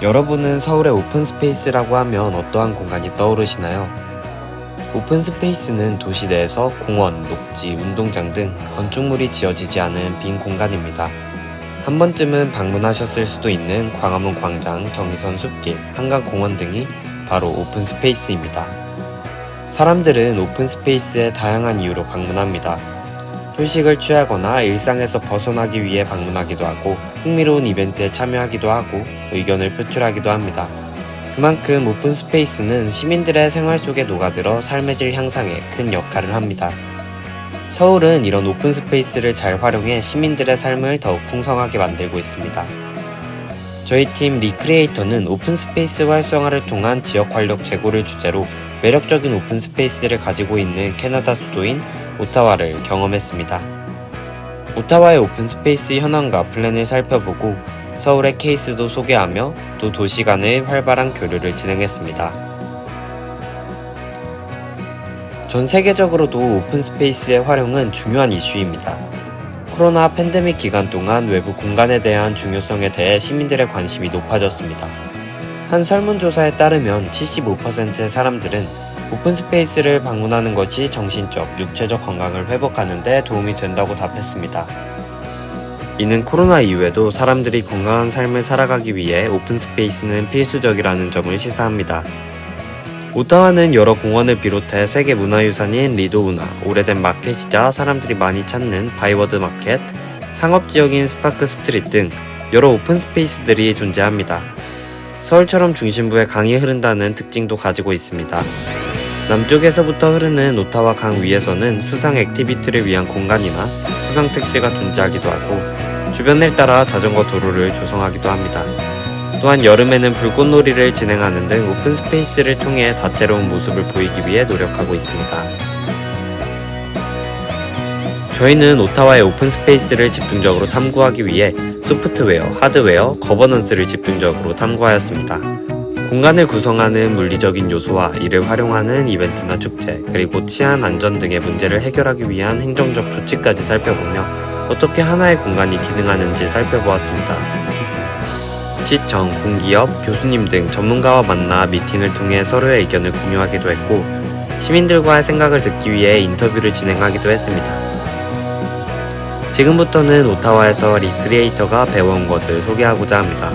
여러분은 서울의 오픈스페이스라고 하면 어떠한 공간이 떠오르시나요? 오픈스페이스는 도시 내에서 공원, 녹지, 운동장 등 건축물이 지어지지 않은 빈 공간입니다. 한 번쯤은 방문하셨을 수도 있는 광화문 광장, 경의선 숲길, 한강공원 등이 바로 오픈스페이스입니다. 사람들은 오픈스페이스에 다양한 이유로 방문합니다. 휴식을 취하거나 일상에서 벗어나기 위해 방문하기도 하고 흥미로운 이벤트에 참여하기도 하고 의견을 표출하기도 합니다. 그만큼 오픈스페이스는 시민들의 생활 속에 녹아들어 삶의 질 향상에 큰 역할을 합니다. 서울은 이런 오픈스페이스를 잘 활용해 시민들의 삶을 더욱 풍성하게 만들고 있습니다. 저희 팀 리크리에이터는 오픈스페이스 활성화를 통한 지역 활력 제고를 주제로 매력적인 오픈스페이스를 가지고 있는 캐나다 수도인 오타와를 경험했습니다. 오타와의 오픈스페이스 현황과 플랜을 살펴보고 서울의 케이스도 소개하며 또 도시 간의 활발한 교류를 진행했습니다. 전 세계적으로도 오픈스페이스의 활용은 중요한 이슈입니다. 코로나 팬데믹 기간 동안 외부 공간에 대한 중요성에 대해 시민들의 관심이 높아졌습니다. 한 설문조사에 따르면 75%의 사람들은 오픈스페이스를 방문하는 것이 정신적, 육체적 건강을 회복하는 데 도움이 된다고 답했습니다. 이는 코로나 이후에도 사람들이 건강한 삶을 살아가기 위해 오픈스페이스는 필수적이라는 점을 시사합니다. 오타와는 여러 공원을 비롯해 세계 문화유산인 리도우나, 오래된 마켓이자 사람들이 많이 찾는 바이워드 마켓, 상업지역인 스파크 스트리트 등 여러 오픈스페이스들이 존재합니다. 서울처럼 중심부에 강이 흐른다는 특징도 가지고 있습니다. 남쪽에서부터 흐르는 오타와 강 위에서는 수상 액티비티를 위한 공간이나 수상 택시가 존재하기도 하고 주변을 따라 자전거 도로를 조성하기도 합니다. 또한 여름에는 불꽃놀이를 진행하는 등 오픈스페이스를 통해 다채로운 모습을 보이기 위해 노력하고 있습니다. 저희는 오타와의 오픈스페이스를 집중적으로 탐구하기 위해 소프트웨어, 하드웨어, 거버넌스를 집중적으로 탐구하였습니다. 공간을 구성하는 물리적인 요소와 이를 활용하는 이벤트나 축제, 그리고 치안, 안전 등의 문제를 해결하기 위한 행정적 조치까지 살펴보며 어떻게 하나의 공간이 기능하는지 살펴보았습니다. 시청, 공기업, 교수님 등 전문가와 만나 미팅을 통해 서로의 의견을 공유하기도 했고 시민들과의 생각을 듣기 위해 인터뷰를 진행하기도 했습니다. 지금부터는 오타와에서 리크리에이터가 배워온 것을 소개하고자 합니다.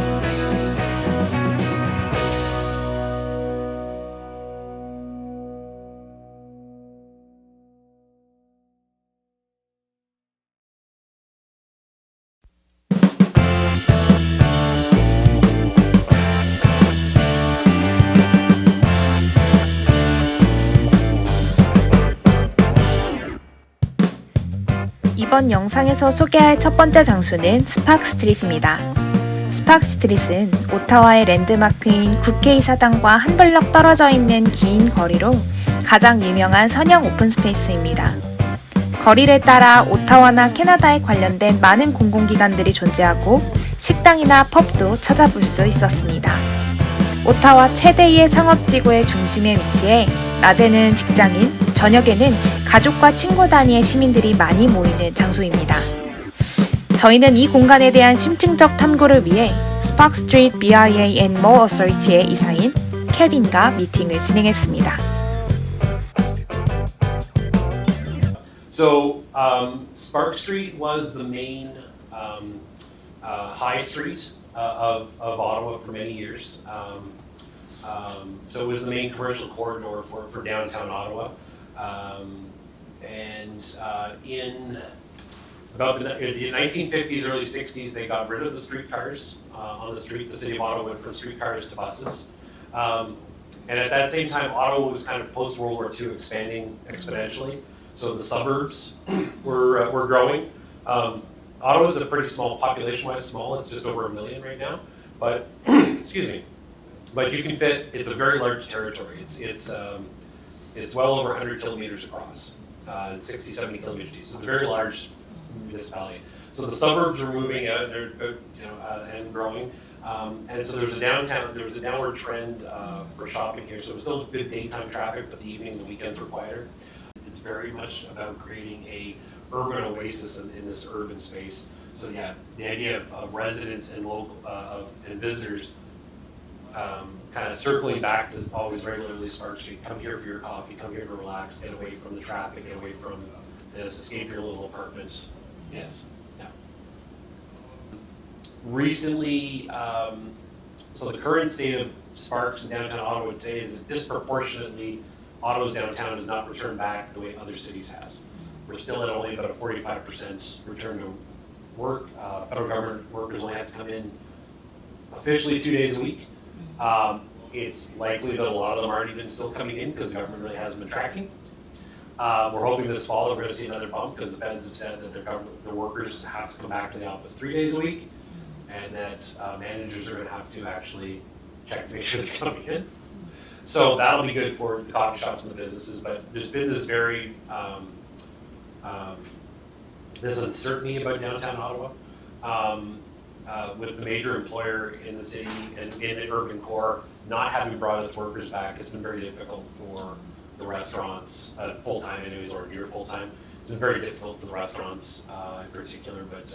이번 영상에서 소개할 첫 번째 장소는 스파크 스트릿입니다. 스파크 스트릿은 오타와의 랜드마크인 국회의사당과 한 블럭 떨어져 있는 긴 거리로 가장 유명한 선형 오픈스페이스입니다. 거리를 따라 오타와나 캐나다에 관련된 많은 공공기관들이 존재하고 식당이나 펍도 찾아볼 수 있었습니다. 오타와 최대의 상업지구의 중심에 위치해 낮에는 직장인, 저녁에는 가족과 친구 단위의 시민들이 많이 모이는 장소입니다. 저희는 이 공간에 대한 심층적 탐구를 위해 스파크 스트리트 BRA and Mall Authority의 이사인 케빈과 미팅을 진행했습니다. So Spark Street was the main high street of Ottawa for many years. So it was the main commercial corridor for downtown Ottawa. In about the 1950s, early 60s, they got rid of the streetcars on the street. The city of Ottawa went from streetcars to buses. And at that same time, Ottawa was kind of post-World War II expanding exponentially. So the suburbs were growing. Ottawa is a pretty small, population-wise small. It's just over 1 million right now. But excuse me. But you can fit. It's a very large territory. It's well over 100 kilometers across. 60, 70 kilometers deep. So it's a very large municipality. So the suburbs were moving out, and growing. And so there was a downward trend for shopping here. So it was still good daytime traffic, but the evening and the weekends were quieter. It's very much about creating a urban oasis in this urban space. So yeah, the idea of residents and local and visitors kind of circling back to always regularly Spark Street, come here for your coffee, come here to relax, get away from the traffic, get away from this, escape your little apartment. Yes, yeah. Recently, so the current state of Sparks in downtown Ottawa today is that disproportionately Ottawa's downtown has not returned back the way other cities has. We're still at only about a 45% return to work. Federal government workers only have to come in officially 2 days a week. It's likely that a lot of them aren't even still coming in because the government really hasn't been tracking. We're hoping this fall that we're going to see another bump because the feds have said that their workers have to come back to the office 3 days a week, and that managers are going to have to actually check to make sure they're coming in. So that'll be good for the coffee shops and the businesses. But there's been this very this uncertainty about downtown Ottawa. With the major employer in the city and in the urban core not having brought its workers back, it's been very difficult for the restaurants, full-time anyways, or near full-time. It's been very difficult for the restaurants in particular, but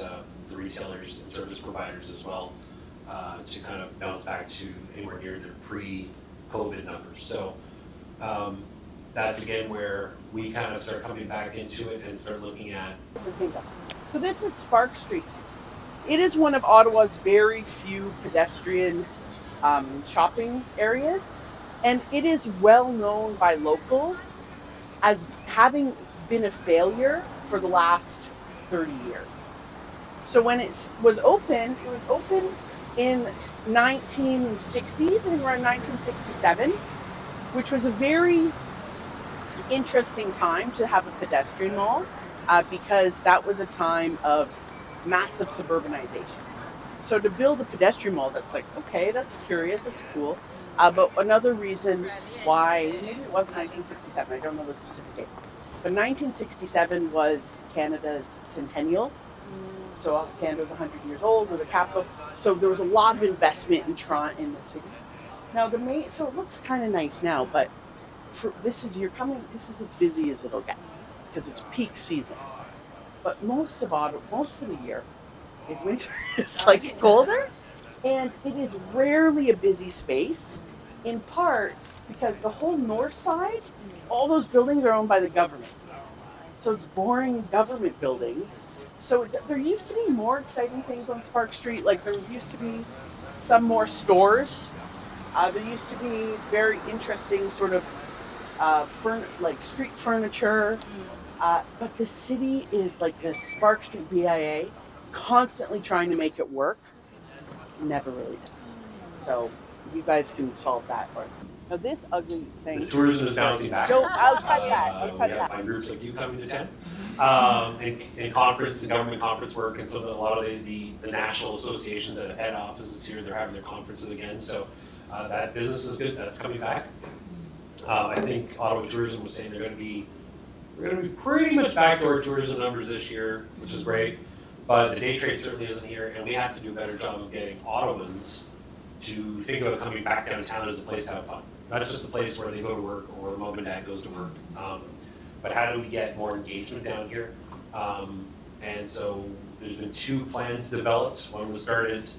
the retailers and service providers as well, to kind of bounce back to anywhere near their pre-COVID numbers. So that's again where we kind of start coming back into it and start looking at. So this is Spark Street. It is one of Ottawa's very few pedestrian shopping areas, and it is well known by locals as having been a failure for the last 30 years. So when it was open in 1960s, I think around 1967, which was a very interesting time to have a pedestrian mall because that was a time of massive suburbanization. So to build a pedestrian mall, that's like, okay, that's curious, that's cool. But another reason why, maybe it was 1967, I don't know the specific date, but 1967 was Canada's centennial. So Canada was 100 years old, we're the capital. So there was a lot of investment in the city. Now so it looks kind of nice now, but this is as busy as it'll get because it's peak season. But most of the year is winter. It's like colder, and it is rarely a busy space, in part because the whole north side, all those buildings are owned by the government. So it's boring government buildings. So there used to be more exciting things on Spark Street, like there used to be some more stores. There used to be very interesting sort of like street furniture. But the city is like the Spark Street BIA, constantly trying to make it work. Never really does. So you guys can solve that. Now this ugly thing. The tourism is bouncing back. No, I'll cut that. We have fine groups like you coming to town, and conference and government conference work, and so a lot of the national associations that have head offices here, they're having their conferences again. So that business is good. That's coming back. I think Ottawa Tourism was saying we're going to be pretty much back to our tourism numbers this year, which is great. But the day trade certainly isn't here, and we have to do a better job of getting Ottawans to think about coming back downtown as a place to have fun. Not just a place where they go to work or mom and dad goes to work. But how do we get more engagement down here? And so there's been 2 plans developed. One was started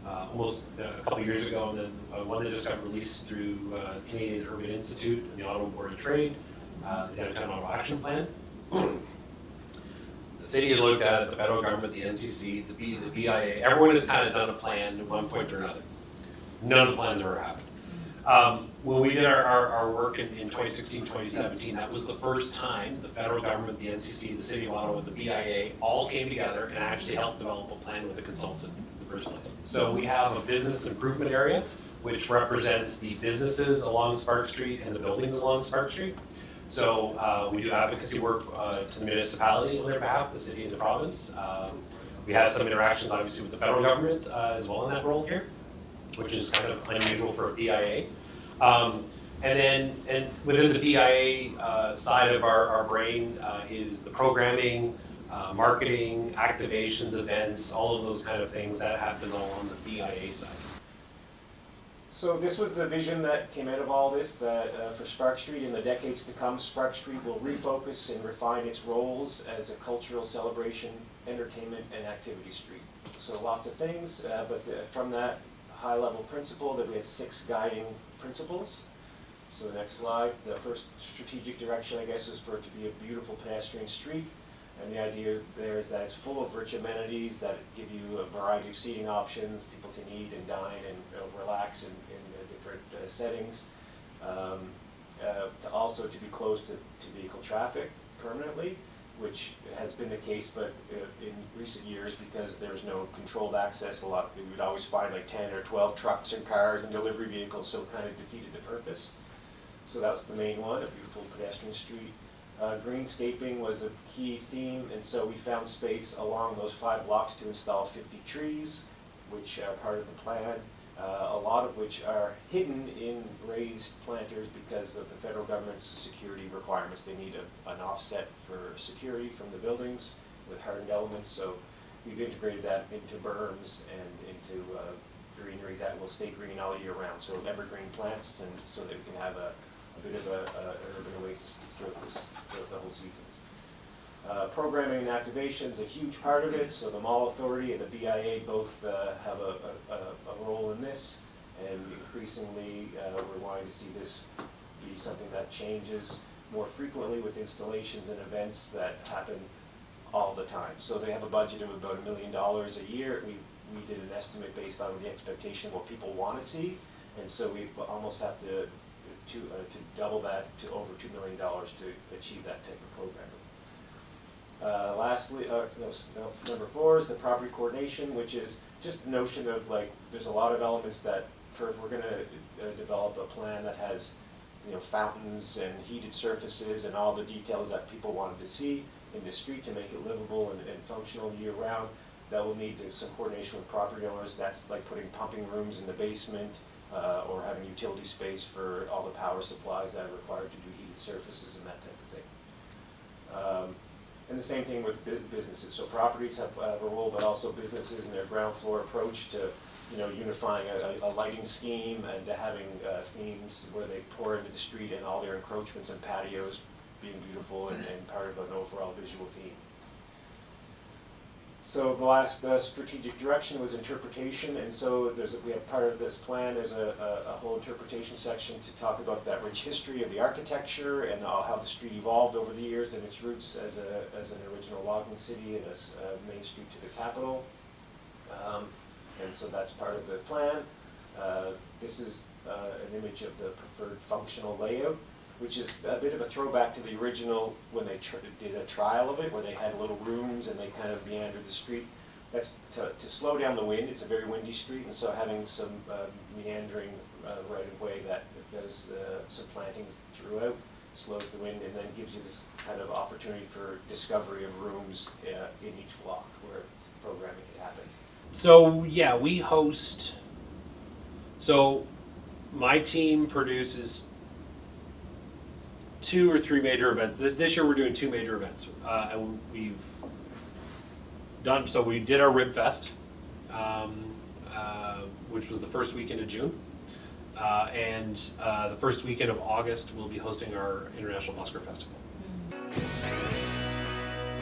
almost a couple years ago, and then one that just got released through Canadian Urban Institute and the Ottawa Board of Trade, the Downtown Ottawa Action Plan. The city has looked at it, the federal government, the NCC, the BIA, everyone has kind of done a plan at one point or another. None of the plans ever happened. When we did our work in 2016, 2017, that was the first time the federal government, the NCC, the City of Ottawa, the BIA all came together and actually helped develop a plan with a consultant in the first place. So we have a business improvement area, which represents the businesses along Spark Street and the buildings along Spark Street. So we do advocacy work to the municipality on their behalf, the city and the province. We have some interactions obviously with the federal government as well in that role here, which is kind of unusual for a BIA. And within the BIA side of our brain is the programming, marketing, activations, events, all of those kind of things that happens all on the BIA side. So this was the vision that came out of all this, that for Spark Street in the decades to come, Spark Street will refocus and refine its roles as a cultural celebration, entertainment, and activity street. So lots of things, but from that, high-level principle that we had 6 guiding principles. So the next slide, the first strategic direction, I guess, is for it to be a beautiful pedestrian street. And the idea there is that it's full of rich amenities that give you a variety of seating options. People can eat and dine and relax in different settings. Also to be close to vehicle traffic permanently, which has been the case, but in recent years, because there's no controlled access, we would always find like 10 or 12 trucks and cars and delivery vehicles, so it kind of defeated the purpose. So that was the main one, a beautiful pedestrian street. Greenscaping was a key theme, and so we found space along those 5 blocks to install 50 trees, which are part of the plan, a lot of which are hidden in raised planters because of the federal government's security requirements. They need an offset for security from the buildings with hardened elements, so we've integrated that into berms and into greenery that will stay green all year round, so evergreen plants, and so that we can have a bit of an urban oasis throughout the whole seasons. Programming and activation is a huge part of it, so the Mall Authority and the BIA both have a role in this, and increasingly we're wanting to see this be something that changes more frequently with installations and events that happen all the time. So they have a budget of about $1 million a year. We did an estimate based on the expectation of what people want to see, and so we almost have to double that to over $2 million to achieve that type of programming. Lastly, number 4 is the property coordination, which is just the notion of like there's a lot of elements that if we're going to develop a plan that has fountains and heated surfaces and all the details that people wanted to see in the street to make it livable and functional year round, that will need some coordination with property owners. That's like putting pumping rooms in the basement or having utility space for all the power supplies that are required to do heated surfaces and that type of thing. And the same thing with businesses. So properties have a role, but also businesses and their ground floor approach to unifying a lighting scheme and to having themes where they pour into the street and all their encroachments and patios being beautiful and part of an overall visual theme. So the last strategic direction was interpretation, and so we have part of this plan, there's a whole interpretation section to talk about that rich history of the architecture and how the street evolved over the years and its roots as an original logging city and as a main street to the capital. And so that's part of the plan. This is an image of the preferred functional layout, which is a bit of a throwback to the original when they did a trial of it, where they had little rooms and they kind of meandered the street. That's to slow down the wind. It's a very windy street, and so having some meandering right-of-way that does some plantings throughout slows the wind and then gives you this kind of opportunity for discovery of rooms in each block where programming can happen. So yeah, we host. So my team produces 2 or 3 major events. This year we're doing 2 major events, and we've done. So we did our Rib Fest, which was the first weekend of June, and the first weekend of August we'll be hosting our International Busker Festival.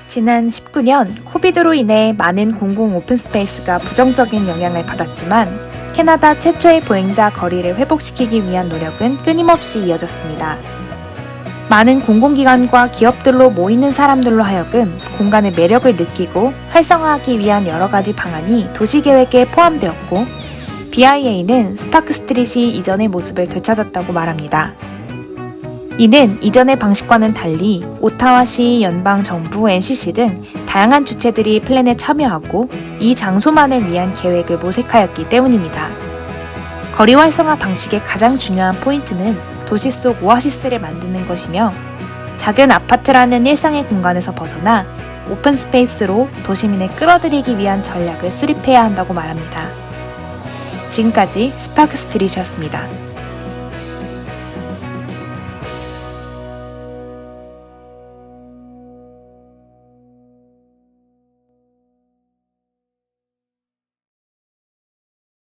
지난 19년 코비드로 인해 많은 공공 오픈 스페이스가 부정적인 영향을 받았지만 캐나다 최초의 보행자 거리를 회복시키기 위한 노력은 끊임없이 이어졌습니다. 많은 공공기관과 기업들로 모이는 사람들로 하여금 공간의 매력을 느끼고 활성화하기 위한 여러 가지 방안이 도시계획에 포함되었고 BIA는 스파크 스트릿이 이전의 모습을 되찾았다고 말합니다. 이는 이전의 방식과는 달리 오타와시, 연방정부, NCC 등 다양한 주체들이 플랜에 참여하고 이 장소만을 위한 계획을 모색하였기 때문입니다. 거리 활성화 방식의 가장 중요한 포인트는 도시 속 오아시스를 만드는 것이며 작은 아파트라는 일상의 공간에서 벗어나 오픈 스페이스로 도시민을 끌어들이기 위한 전략을 수립해야 한다고 말합니다. 지금까지 스파크 스트릿이었습니다.